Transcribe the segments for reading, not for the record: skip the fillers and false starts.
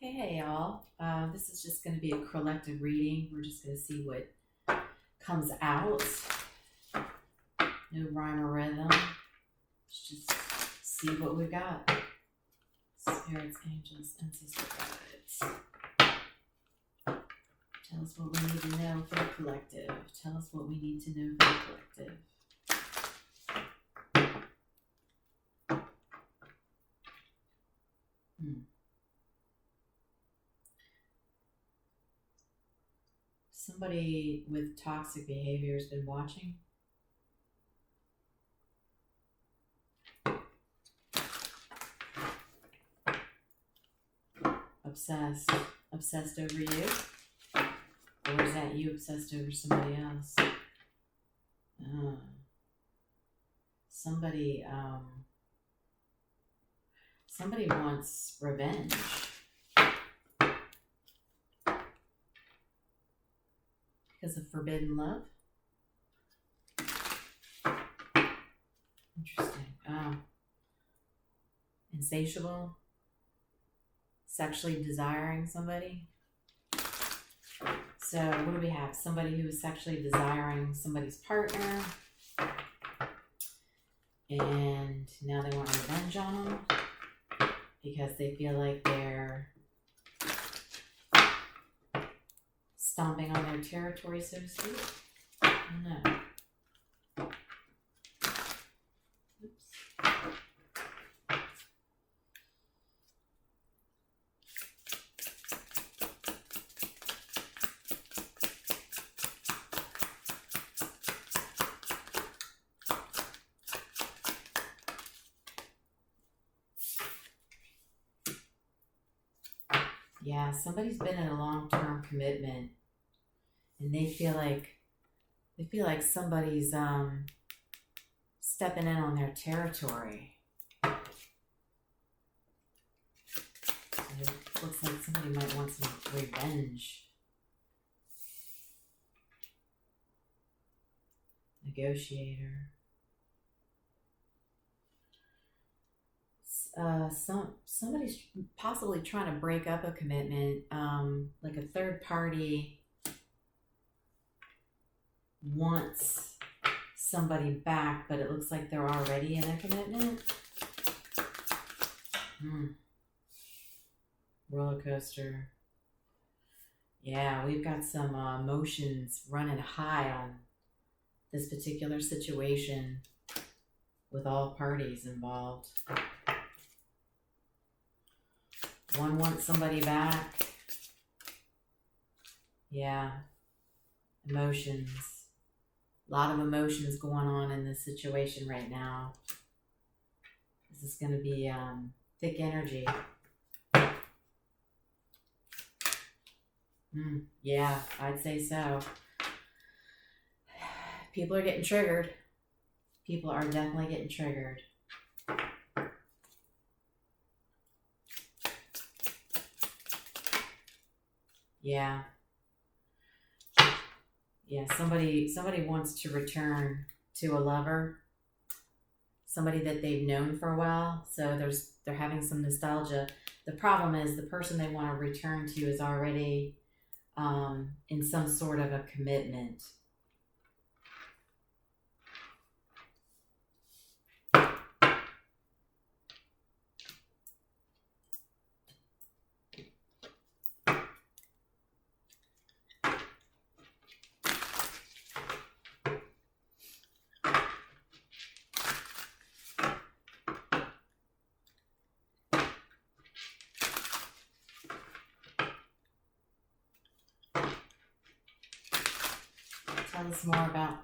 Hey y'all. This is just going to be a collective reading. We're just going to see what comes out. No rhyme or rhythm. Let's just see what we got. Spirits, angels, ancestor guides. Tell us what we need to know for the collective. Tell us what we need to know for the collective. Somebody with toxic behavior has been watching. Obsessed over you? Or is that you obsessed over somebody else? Somebody wants revenge. Because of forbidden love? Interesting. Insatiable? Sexually desiring somebody? So what do we have? Somebody who is sexually desiring somebody's partner. And now they want revenge on them. Because they feel like they're stomping on their territory, so to speak. I don't know. Yeah, somebody's been in a long-term commitment, and they feel like somebody's stepping in on their territory. So it looks like somebody might want some revenge. Negotiator. Somebody's possibly trying to break up a commitment, like a third party wants somebody back, but it looks like they're already in a commitment. Roller coaster. Yeah, we've got some emotions running high on this particular situation with all parties involved. One wants somebody back. Yeah. Emotions. A lot of emotions going on in this situation right now. This is going to be thick energy. Yeah, I'd say so. People are getting triggered. People are definitely getting triggered. Yeah. Yeah, somebody wants to return to a lover, somebody that they've known for a while. So they're having some nostalgia. The problem is the person they want to return to is already in some sort of a commitment. Tell us more about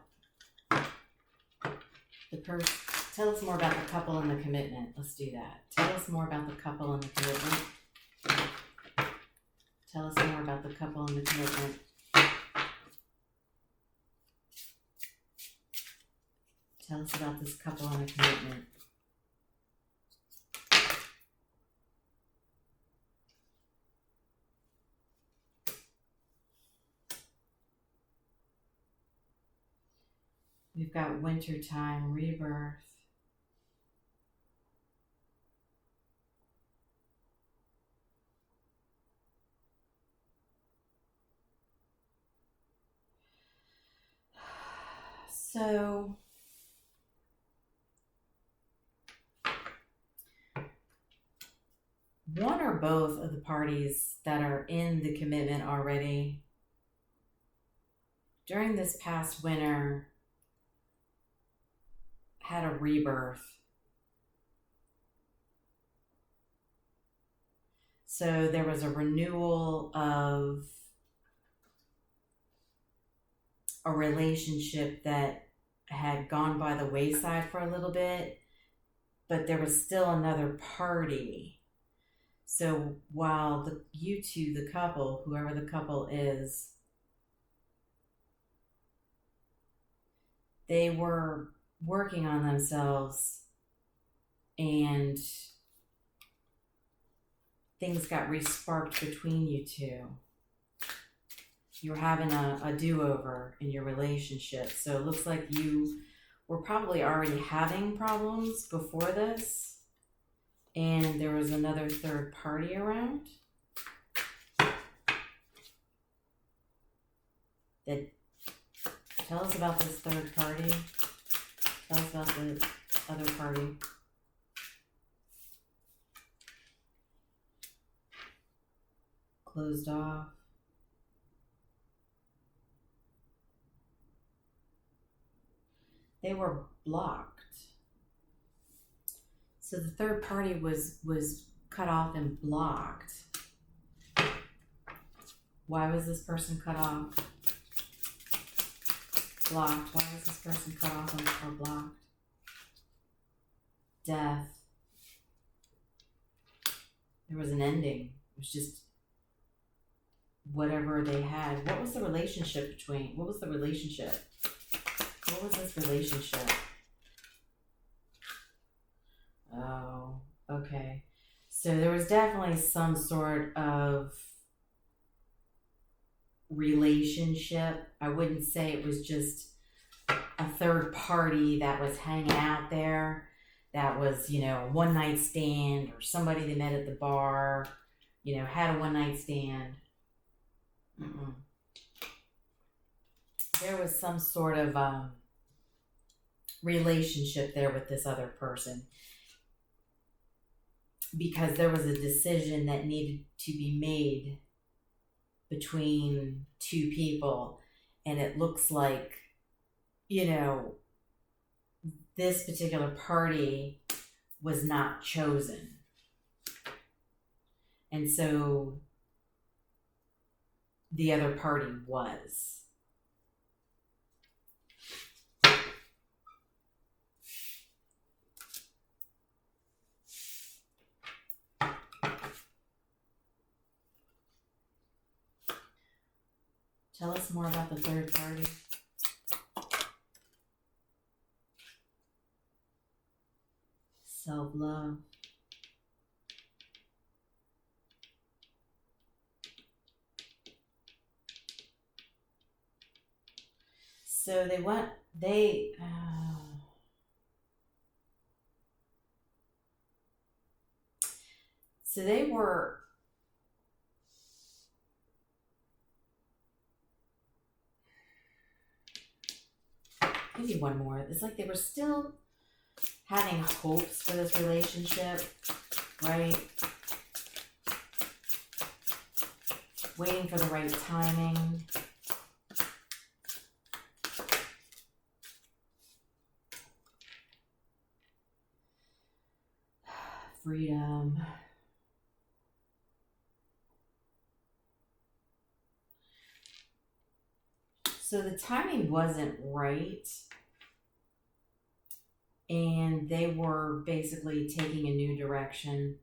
Tell us more about the couple and the commitment. Let's do that. Tell us more about the couple and the commitment. Tell us more about the couple and the commitment. Tell us about this couple and the commitment. We've got wintertime rebirth. So one or both of the parties that are in the commitment already during this past winter had a rebirth. So there was a renewal of a relationship that had gone by the wayside for a little bit, but there was still another party. So while you two, the couple, whoever the couple is, they were working on themselves and things got re-sparked between you two. You were having a do-over in your relationship. So it looks like you were probably already having problems before this, and there was another third party around that. Tell us about this third party. Tell us about the other party. Closed off. They were blocked. So the third party was cut off and blocked. Why was this person cut off? Blocked. Why was this person cut off or blocked? Death. There was an ending. It was just whatever they had. What was the relationship between? What was the relationship? What was this relationship? Oh, okay. So there was definitely some sort of relationship. I wouldn't say it was just a third party that was hanging out there. That was, a one night stand, or somebody they met at the bar, had a one night stand. There was some sort of relationship there with this other person, because there was a decision that needed to be made between two people, and it looks like, this particular party was not chosen. And so the other party was. Tell us more about the third party. Self-love. So they were maybe one more. It's like they were still having hopes for this relationship, right? Waiting for the right timing. Freedom. So the timing wasn't right, and they were basically taking a new direction,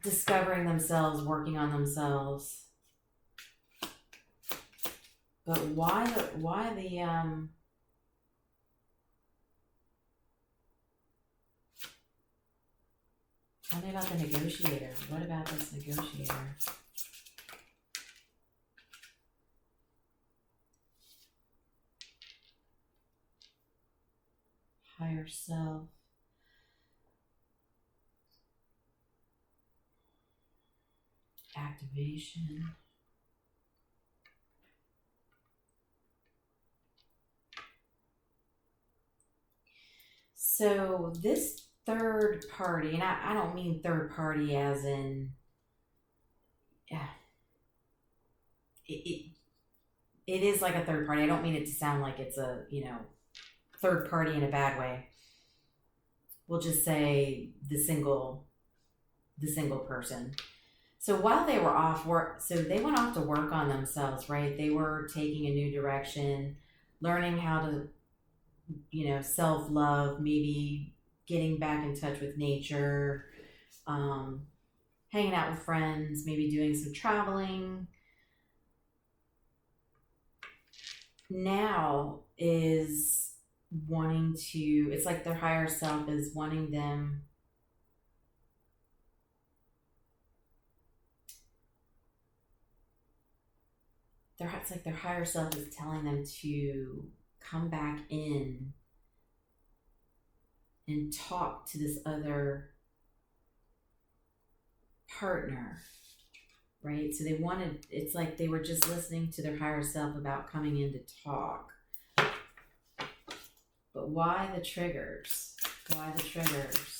discovering themselves, working on themselves. But why the tell me about the negotiator. What about this negotiator? Higher self. Activation. So this third party, and I don't mean third party as in, yeah, it is like a third party. I don't mean it to sound like it's a, third party in a bad way. We'll just say the single person. So while they were off work, so they went off to work on themselves, right? They were taking a new direction, learning how to, self-love, maybe getting back in touch with nature, hanging out with friends, maybe doing some traveling. Now is wanting to, it's like their higher self is wanting them it's like their higher self is telling them to come back in and talk to this other partner, right? So they wanted, it's like they were just listening to their higher self about coming in to talk. But why the triggers? Why the triggers?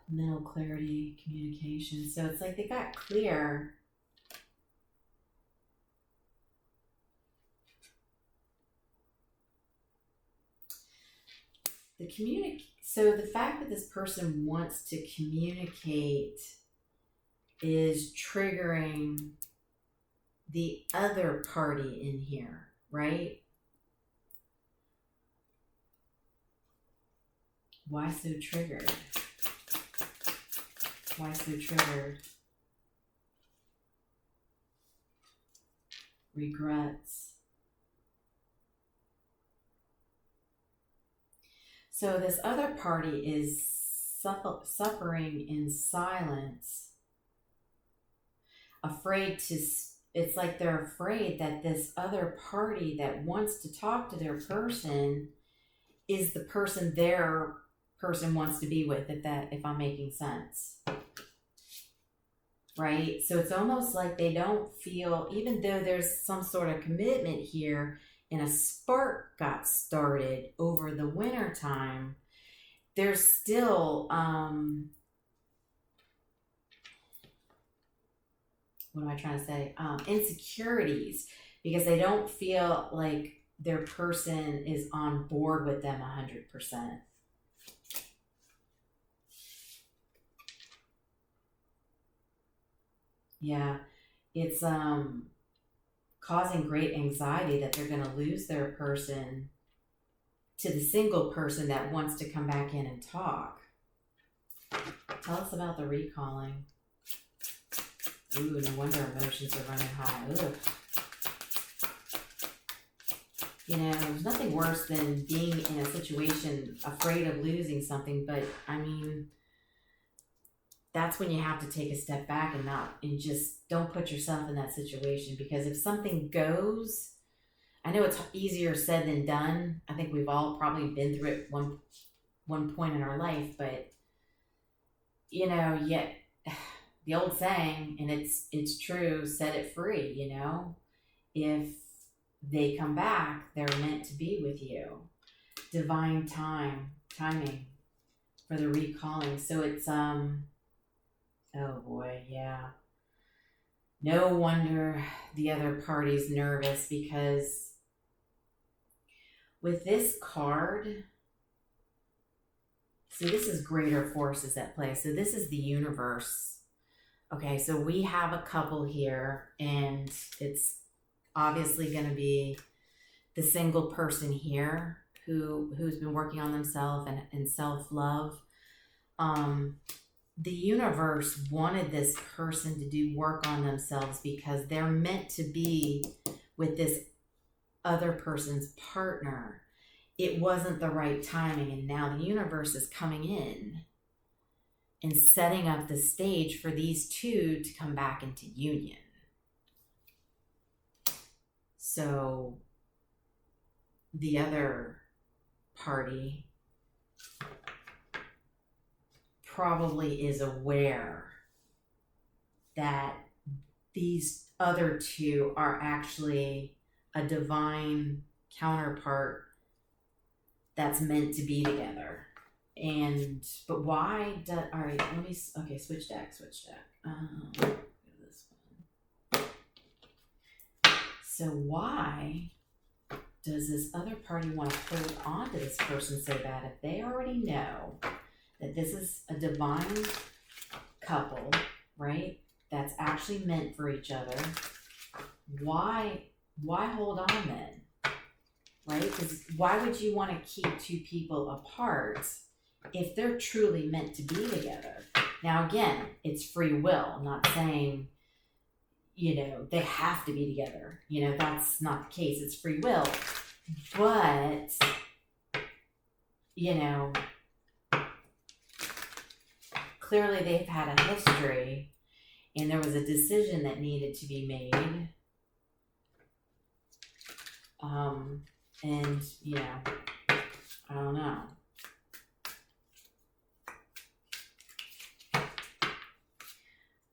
Mental clarity, communication. So it's like they got clear. So the fact that this person wants to communicate is triggering the other party in here, right? Why so triggered? Why so triggered? Regrets. So this other party is suffering in silence, afraid to, it's like they're afraid that this other party that wants to talk to their person is the person their person wants to be with, if I'm making sense. Right? So it's almost like they don't feel, even though there's some sort of commitment here and a spark got started over the winter time, there's still, what am I trying to say? Insecurities, because they don't feel like their person is on board with them 100%. Yeah, it's causing great anxiety that they're going to lose their person to the single person that wants to come back in and talk. Tell us about the recalling. Ooh, no wonder emotions are running high. Ugh. There's nothing worse than being in a situation afraid of losing something, but I mean, that's when you have to take a step back and just don't put yourself in that situation, because if something goes, I know it's easier said than done. I think we've all probably been through it one point in our life, but yet the old saying, and it's true, set it free. If they come back, they're meant to be with you. Divine timing for the recalling. So it's oh boy, yeah. No wonder the other party's nervous, because with this card, see, this is greater forces at play. So this is the universe. Okay, so we have a couple here, and it's obviously going to be the single person here who's been working on themselves and self-love. The universe wanted this person to do work on themselves because they're meant to be with this other person's partner. It wasn't the right timing, and now the universe is coming in and setting up the stage for these two to come back into union. So the other party probably is aware that these other two are actually a divine counterpart that's meant to be together. But why does, all right, okay, switch deck. Go to this one. So why does this other party want to hold on to this person so bad if they already know that this is a divine couple, right? That's actually meant for each other? Why hold on then? Right? Because why would you want to keep two people apart if they're truly meant to be together? Now, again, it's free will. I'm not saying, they have to be together. That's not the case. It's free will. But, clearly they've had a history and there was a decision that needed to be made. And, I don't know.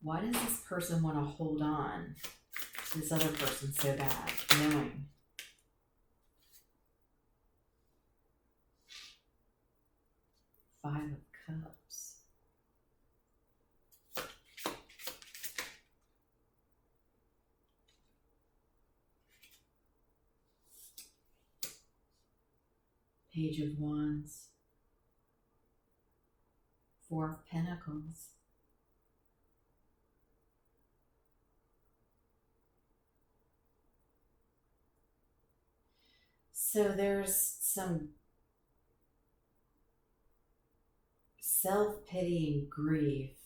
Why does this person want to hold on to this other person so bad, knowing? Five of Cups. Page of Wands. Four of Pentacles. So there's some self-pitying grief.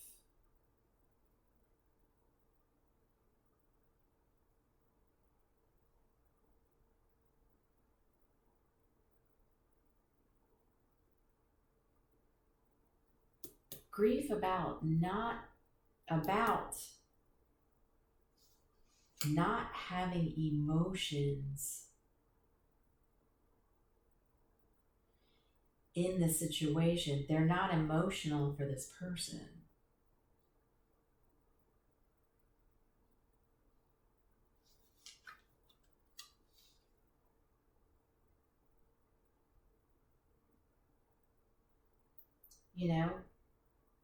Grief about not having emotions in the situation. They're not emotional for this person.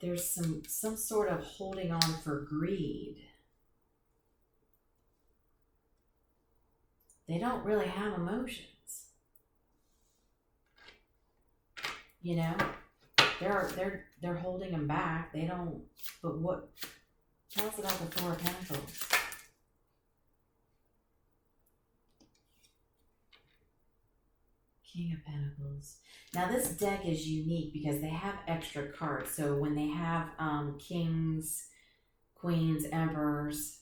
There's some sort of holding on for greed. They don't really have emotions. They're holding them back. They don't. But what? Tell us about the Four of Pentacles. King of Pentacles. Now this deck is unique because they have extra cards. So when they have kings, queens, emperors,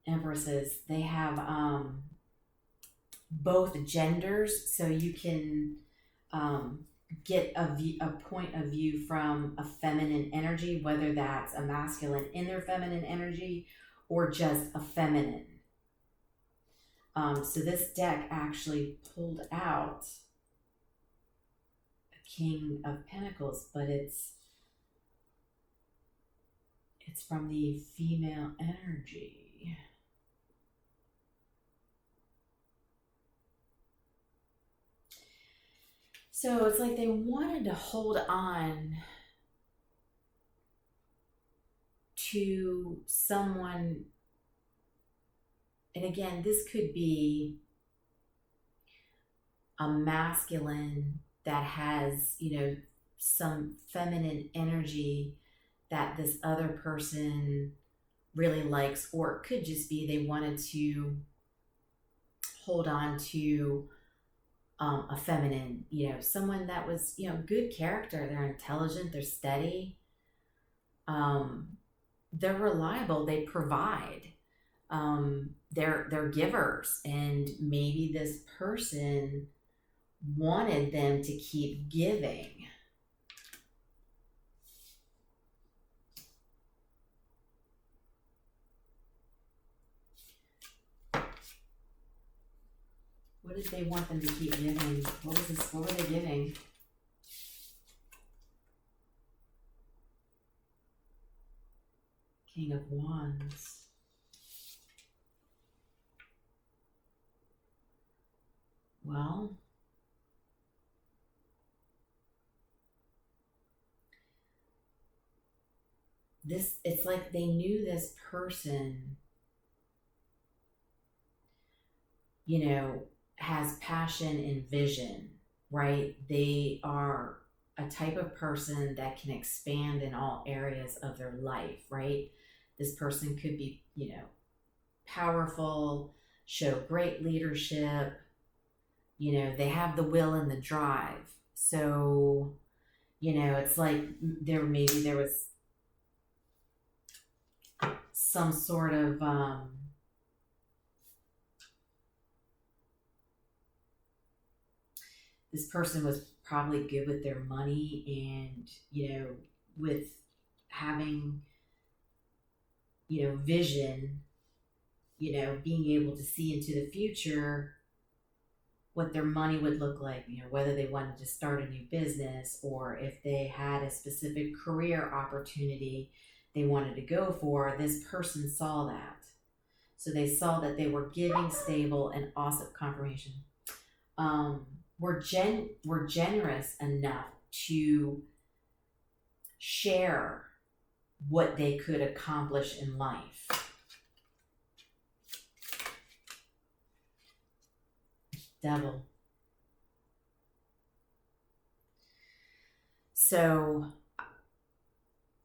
empresses, they have both genders. So you can get a point of view from a feminine energy, whether that's a masculine in their feminine energy or just a feminine. So this deck actually pulled out a King of Pentacles, but it's from the female energy. So it's like they wanted to hold on to someone. And again, this could be a masculine that has, some feminine energy that this other person really likes, or it could just be they wanted to hold on to a feminine, someone that was, good character. They're intelligent, they're steady, they're reliable, they provide, they're givers, and maybe this person wanted them to keep giving. What did they want them to keep giving? What were they giving? King of Wands. Well, it's like they knew this person, has passion and vision, right? They are a type of person that can expand in all areas of their life, right? This person could be, powerful, show great leadership, they have the will and the drive. So, it's like there was some sort of this person was probably good with their money and, with having, vision, being able to see into the future what their money would look like, whether they wanted to start a new business or if they had a specific career opportunity they wanted to go for. This person saw that. So they saw that they were giving, stable, and awesome confirmation. Were generous enough to share what they could accomplish in life. Devil. So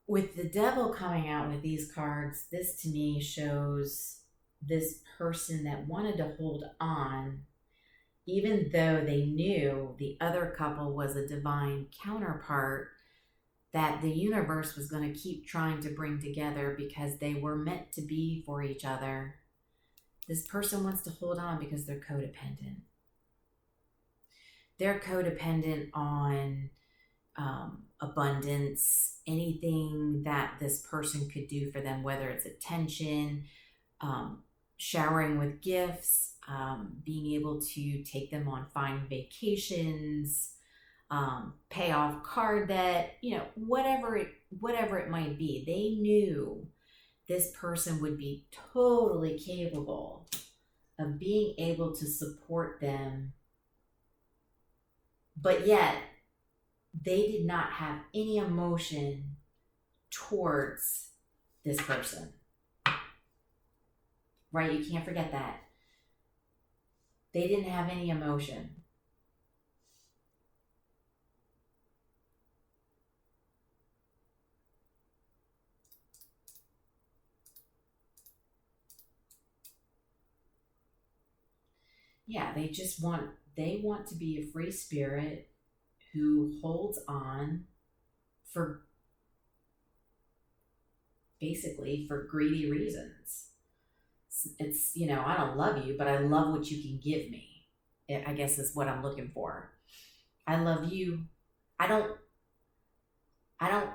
with the devil coming out with these cards, this to me shows this person that wanted to hold on, even though they knew the other couple was a divine counterpart that the universe was going to keep trying to bring together because they were meant to be for each other. This person wants to hold on because they're codependent. They're codependent on abundance, anything that this person could do for them, whether it's attention, showering with gifts, being able to take them on fine vacations, pay off card debt, whatever it might be. They knew this person would be totally capable of being able to support them, but yet they did not have any emotion towards this person. Right? You can't forget that. They didn't have any emotion. Yeah, they want to be a free spirit who holds on for greedy reasons. It's, I don't love you, but I love what you can give me. I guess is what I'm looking for. I love you. I don't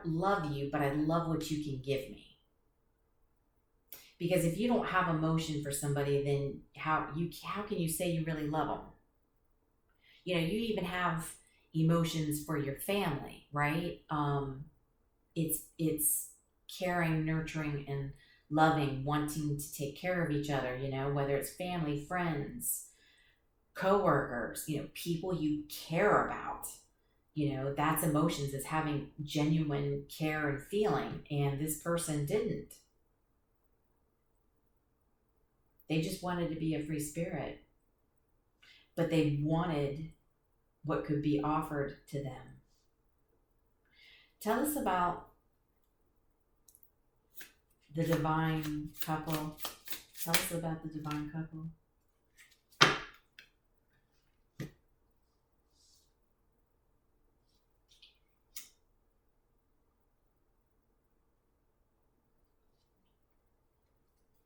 love you, but I love what you can give me. Because if you don't have emotion for somebody, then how can you say you really love them? You even have emotions for your family, right? It's caring, nurturing, and loving, wanting to take care of each other, whether it's family, friends, coworkers, people you care about. That's emotions, is having genuine care and feeling, and this person didn't. They just wanted to be a free spirit, but they wanted what could be offered to them. Tell us about the divine couple. Tell us about the divine couple.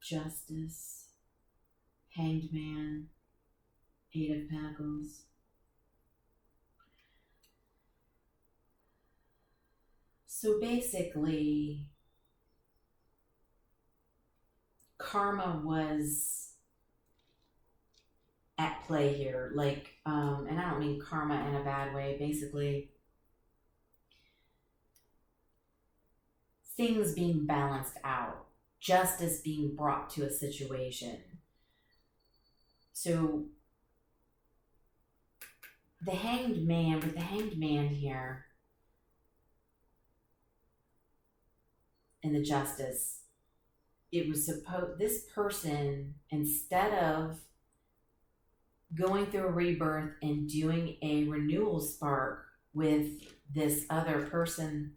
Justice, Hanged Man, Eight of Pentacles. So basically, karma was at play here. And I don't mean karma in a bad way. Basically, things being balanced out. justice being brought to a situation. So with the Hanged Man here, and the Justice, it was this person, instead of going through a rebirth and doing a renewal spark with this other person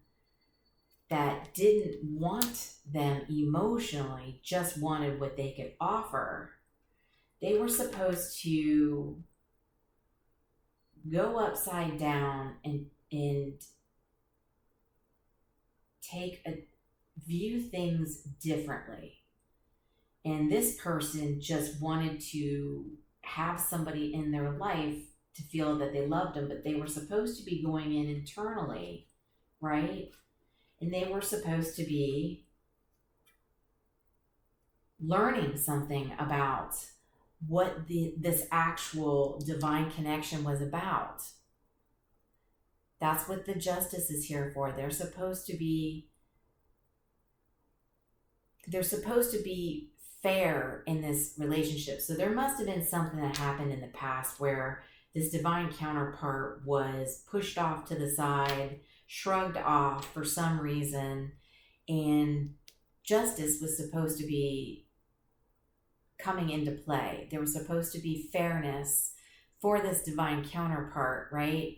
that didn't want them emotionally, just wanted what they could offer, they were supposed to go upside down and view things differently. And this person just wanted to have somebody in their life to feel that they loved them, but they were supposed to be going in internally, right? And they were supposed to be learning something about what this actual divine connection was about. That's what the Justice is here for. They're supposed to be fair in this relationship. So there must have been something that happened in the past where this divine counterpart was pushed off to the side, shrugged off for some reason, and justice was supposed to be coming into play. There was supposed to be fairness for this divine counterpart, right?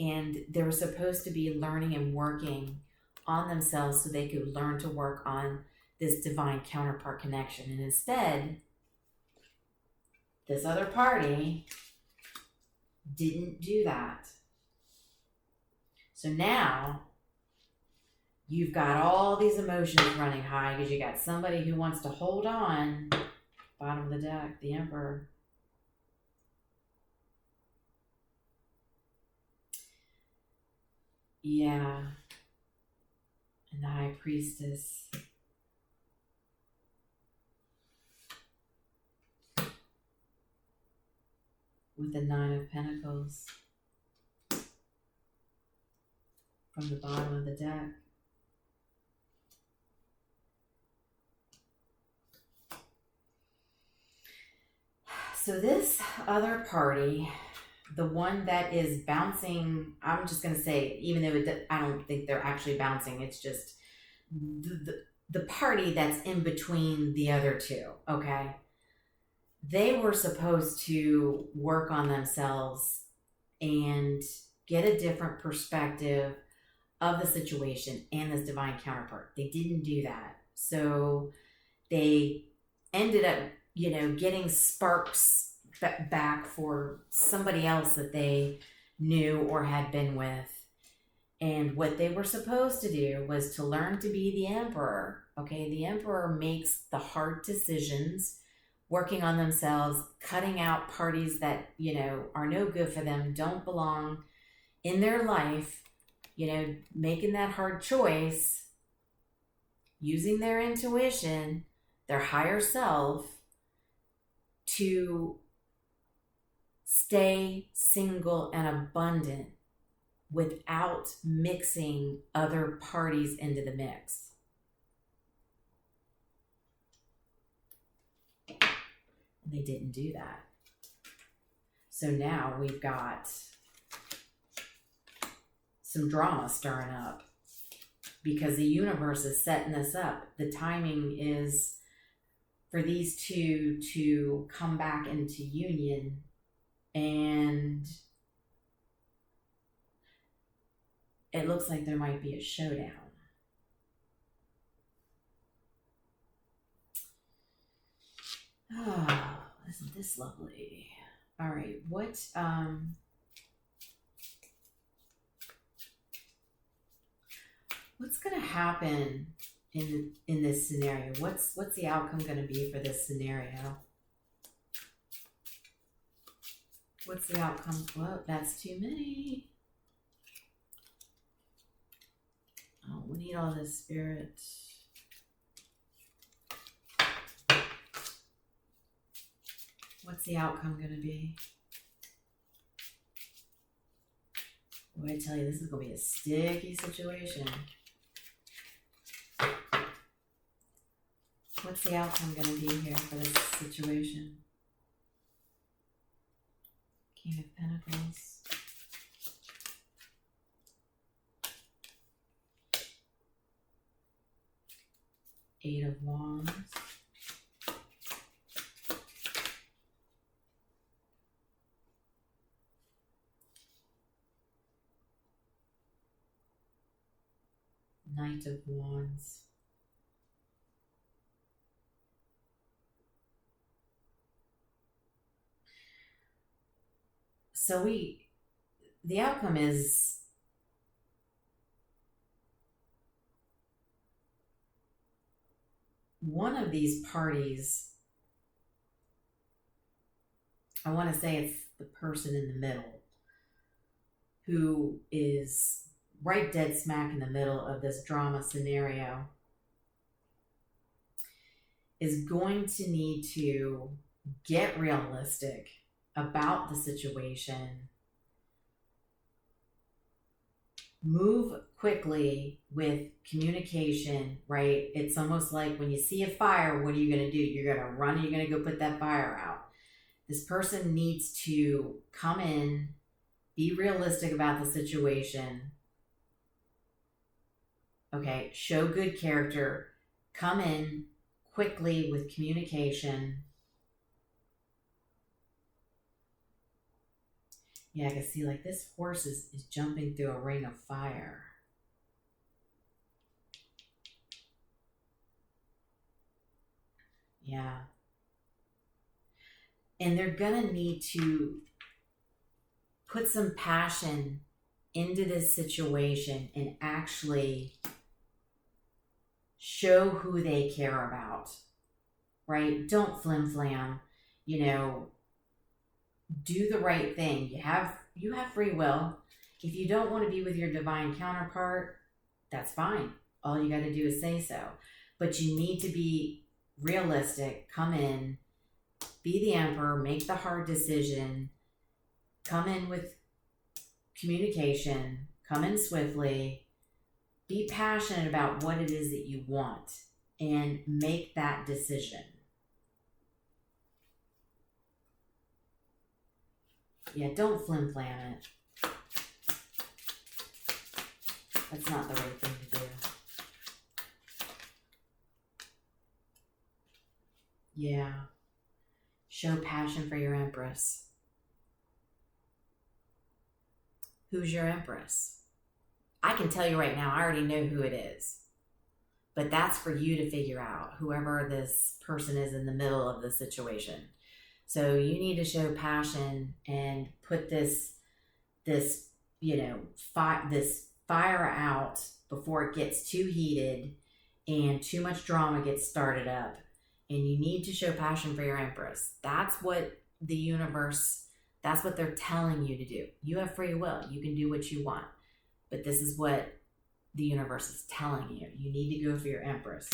And they were supposed to be learning and working on themselves so they could learn to work on this divine counterpart connection. And instead, this other party didn't do that. So now you've got all these emotions running high because you got somebody who wants to hold on. Bottom of the deck, the Emperor. Yeah. And the High Priestess. With the Nine of Pentacles. From the bottom of the deck. So this other party, the one that is bouncing, I'm just going to say, even though I don't think they're actually bouncing, it's just the party that's in between the other two, okay? They were supposed to work on themselves and get a different perspective of the situation and this divine counterpart. They didn't do that. So they ended up, getting sparks back for somebody else that they knew or had been with. And what they were supposed to do was to learn to be the Emperor. Okay, the Emperor makes the hard decisions, working on themselves, cutting out parties that, are no good for them, don't belong in their life, making that hard choice, using their intuition, their higher self, to stay single and abundant without mixing other parties into the mix. They didn't do that. So now we've got some drama stirring up because the universe is setting this up. The timing is for these two to come back into union, and it looks like there might be a showdown. Oh, isn't this lovely? All right, what's going to happen in this scenario? What's the outcome going to be for this scenario? What's the outcome? Well, that's too many. Oh, we need all this, Spirit. What's the outcome going to be? Boy, I tell you, this is going to be a sticky situation. What's the outcome going to be here for this situation? King of Pentacles. Eight of Wands. Knight of Wands. So the outcome is one of these parties, I want to say it's the person in the middle who is right dead smack in the middle of this drama scenario, is going to need to get realistic about the situation, move quickly with communication, right? It's almost like when you see a fire, what are you going to do? You're going to run and you're going to go put that fire out. This person needs to come in, be realistic about the situation, okay? Show good character, come in quickly with communication. Yeah, I can see like this horse is jumping through a ring of fire. Yeah. And they're going to need to put some passion into this situation and actually show who they care about, right? Don't flim flam, you know, do the right thing. You have free will. If you don't want to be with your divine counterpart, that's fine. All you got to do is say so. But you need to be realistic, come in, be the emperor, make the hard decision, come in with communication, come in swiftly, be passionate about what it is that you want, and make that decision. Yeah, don't flim flam it. That's not the right thing to do. Yeah. Show passion for your empress. Who's your empress? I can tell you right now, I already know who it is. But that's for you to figure out, whoever this person is in the middle of the situation. So you need to show passion and put this fire out before it gets too heated and too much drama gets started up. And you need to show passion for your empress. That's what the universe, that's what they're telling you to do. You have free will. You can do what you want. But this is what the universe is telling you. You need to go for your empress.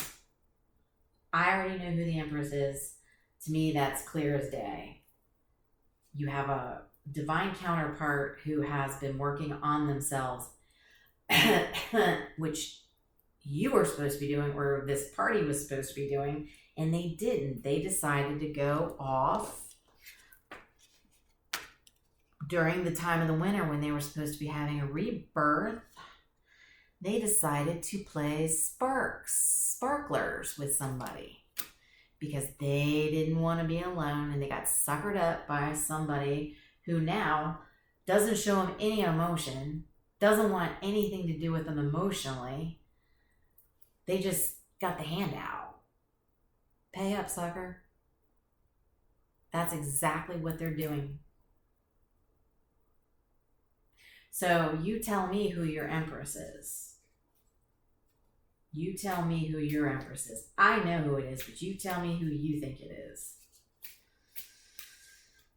I already know who the empress is. To me, that's clear as day. You have a divine counterpart who has been working on themselves, which you were supposed to be doing, or this party was supposed to be doing, and they didn't. They decided to go off during the time of the winter when they were supposed to be having a rebirth. They decided to play sparklers with somebody because they didn't want to be alone, and they got suckered up by somebody who now doesn't show them any emotion, doesn't want anything to do with them emotionally. They just got the handout. Pay up, sucker. That's exactly what they're doing. So you tell me who your empress is. You tell me who your empress is. I know who it is, but you tell me who you think it is.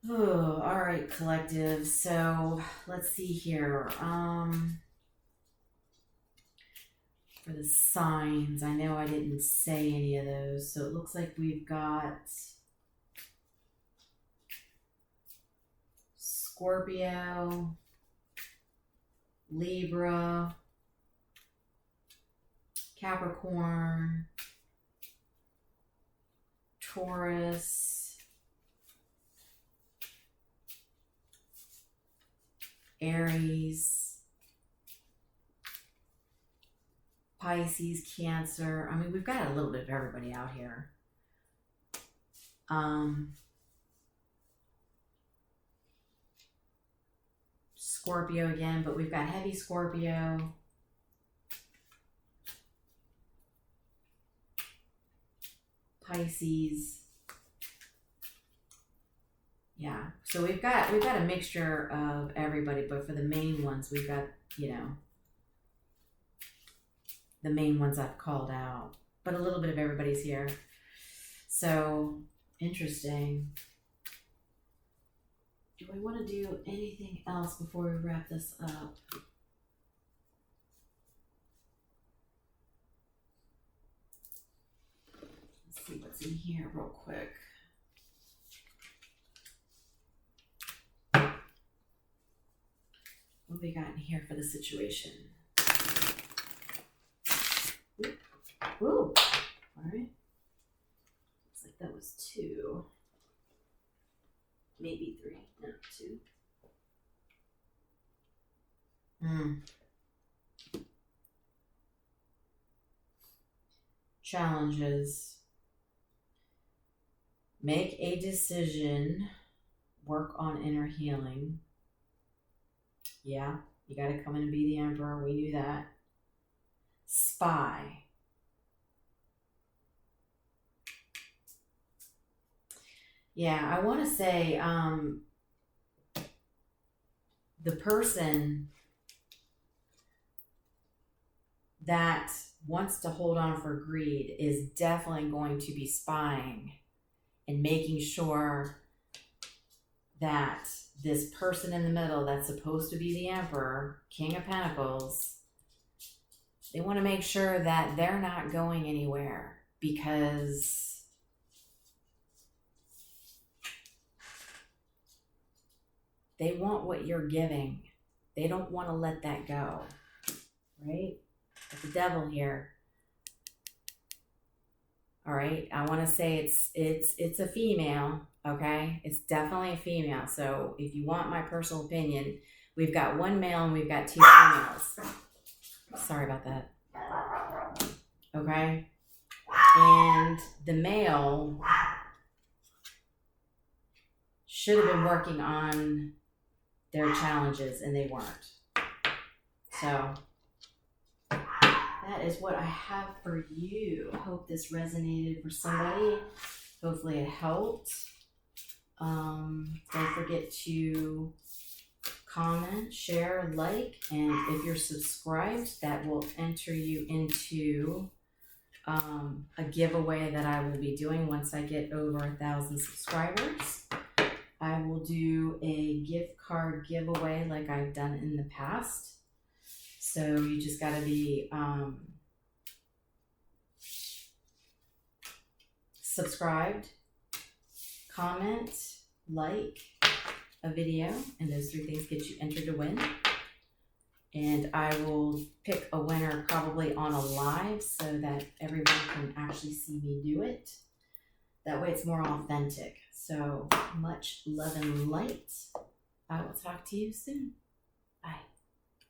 Oh, all right, collective. So let's see here. For the signs, I know I didn't say any of those. So it looks like we've got Scorpio, Libra, Capricorn, Taurus, Aries, Pisces, Cancer. I mean, we've got a little bit of everybody out here. Scorpio again, but we've got heavy Scorpio. Pisces. Yeah, so we've got a mixture of everybody, but for the main ones, we've got, you know, the main ones I've called out, but a little bit of everybody's here. So interesting. Do I want to do anything else before we wrap this up? Let's see what's in here real quick. What do we got in here for the situation? Ooh. All right. Looks like that was 2. Maybe 3. No, 2. Challenges. Make a decision. Work on inner healing. Yeah, you got to come in and be the emperor. We knew that. Spy. Yeah, I want to say the person that wants to hold on for greed is definitely going to be spying and making sure that this person in the middle that's supposed to be the emperor, King of Pentacles, they want to make sure that they're not going anywhere because they want what you're giving. They don't want to let that go, right? But the devil here. All right, I want to say it's a female, okay? It's definitely a female. So if you want my personal opinion, we've got 1 male and we've got 2 females. Sorry about that. Okay? And the male should have been working on their challenges and they weren't. So that is what I have for you. I hope this resonated for somebody. Hopefully it helped. Don't forget to comment, share, like, and if you're subscribed, that will enter you into a giveaway that I will be doing once I get over 1,000 subscribers. I will do a gift card giveaway like I've done in the past. So you just got to be subscribed, comment, like a video, and those 3 things get you entered to win. And I will pick a winner probably on a live so that everyone can actually see me do it. That way it's more authentic. So much love and light. I will talk to you soon.